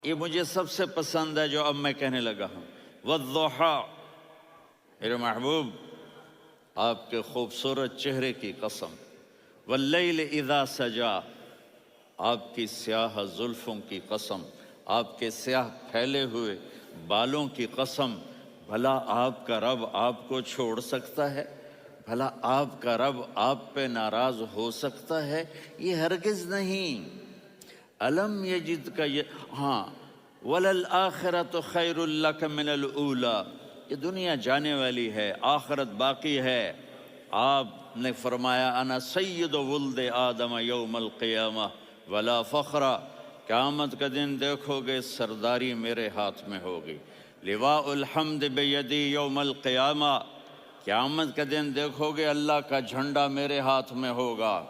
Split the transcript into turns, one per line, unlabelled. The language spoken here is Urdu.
یہ مجھے سب سے پسند ہے جو اب میں کہنے لگا ہوں۔ والضحیٰ، میرے محبوب آپ کے خوبصورت چہرے کی قسم، واللیل اذا سجا، آپ کی سیاہ زلفوں کی قسم، آپ کے سیاہ پھیلے ہوئے بالوں کی قسم، بھلا آپ کا رب آپ کو چھوڑ سکتا ہے؟ بھلا آپ کا رب آپ پہ ناراض ہو سکتا ہے؟ یہ ہرگز نہیں۔ الم یجد کا ہاں، وللآخرۃ خیر لک من الاولیٰ، یہ دنیا جانے والی ہے، آخرت باقی ہے۔ آپ نے فرمایا انا سید ولد آدم یوم القیامہ ولا فخر، قیامت کا دن دیکھو گے سرداری میرے ہاتھ میں ہوگی۔ لواء الحمد بیدی یوم القیامہ، قیامت کا دن دیکھو گے اللہ کا جھنڈا میرے ہاتھ میں ہوگا۔